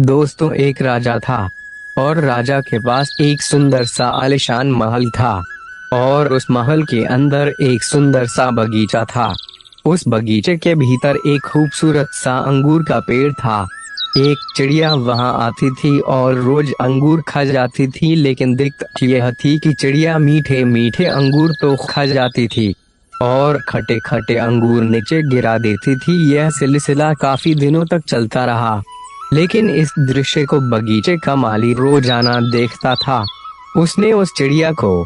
दोस्तों, एक राजा था और राजा के पास एक सुंदर सा आलीशान महल था और उस महल के अंदर एक सुंदर सा बगीचा था। उस बगीचे के भीतर एक खूबसूरत सा अंगूर का पेड़ था। एक चिड़िया वहां आती थी और रोज अंगूर खा जाती थी, लेकिन दिक्कत यह थी कि चिड़िया मीठे मीठे अंगूर तो खा जाती थी और खट्टे खट्टे अंगूर नीचे गिरा देती थी। यह सिलसिला काफी दिनों तक चलता रहा, लेकिन इस दृश्य को बगीचे का माली रोजाना देखता था। उसने उस चिड़िया को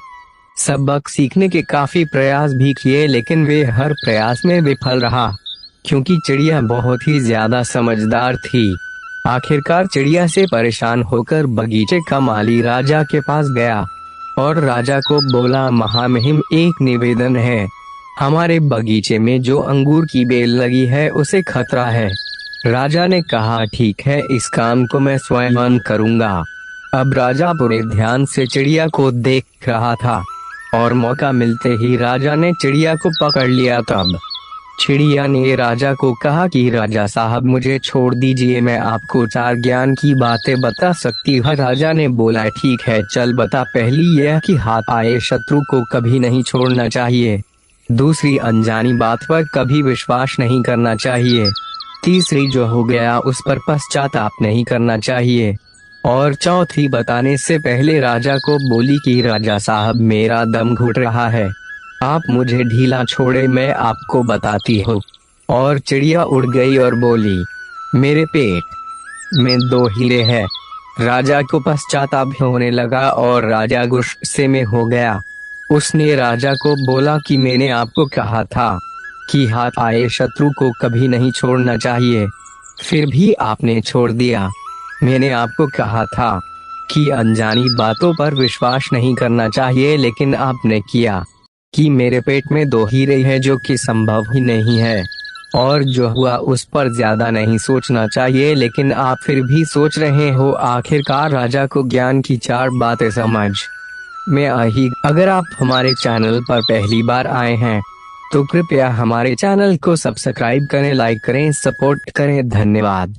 सबक सीखने के काफी प्रयास भी किए, लेकिन वे हर प्रयास में विफल रहा, क्योंकि चिड़िया बहुत ही ज्यादा समझदार थी। आखिरकार चिड़िया से परेशान होकर बगीचे का माली राजा के पास गया और राजा को बोला, महामहिम, एक निवेदन है। हमारे बगीचे में जो अंगूर की बेल लगी है उसे खतरा है। राजा ने कहा, ठीक है, इस काम को मैं स्वयं करूंगा। अब राजा पूरे ध्यान से चिड़िया को देख रहा था और मौका मिलते ही राजा ने चिड़िया को पकड़ लिया। तब चिड़िया ने राजा को कहा कि राजा साहब, मुझे छोड़ दीजिए, मैं आपको 4 ज्ञान की बातें बता सकती हूँ। राजा ने बोला, ठीक है, चल बता। पहली यह कि हाथ आए शत्रु को कभी नहीं छोड़ना चाहिए। दूसरी, अनजानी बात पर कभी विश्वास नहीं करना चाहिए। तीसरी, जो हो गया उस पर पश्चाताप नहीं करना चाहिए। और चौथी, बताने से पहले राजा को बोली कि राजा साहब, मेरा दम घुट रहा है, आप मुझे ढीला छोड़े, मैं आपको बताती हूँ। और चिड़िया उड़ गई और बोली, मेरे पेट में 2 हीरे हैं। राजा को पश्चाताप होने लगा और राजा गुस्से में हो गया। उसने राजा को बोला कि मैंने आपको कहा था कि हाथ आए शत्रु को कभी नहीं छोड़ना चाहिए, फिर भी आपने छोड़ दिया। मैंने आपको कहा था कि अनजानी बातों पर विश्वास नहीं करना चाहिए, लेकिन आपने किया। कि मेरे पेट में 2 हीरे हैं, जो कि संभव ही नहीं है, और जो हुआ उस पर ज्यादा नहीं सोचना चाहिए, लेकिन आप फिर भी सोच रहे हो। आखिरकार राजा को ज्ञान की 4 बातें समझ में आई। अगर आप हमारे चैनल पर पहली बार आए हैं तो कृपया हमारे चैनल को सब्सक्राइब करें, लाइक करें, सपोर्ट करें। धन्यवाद।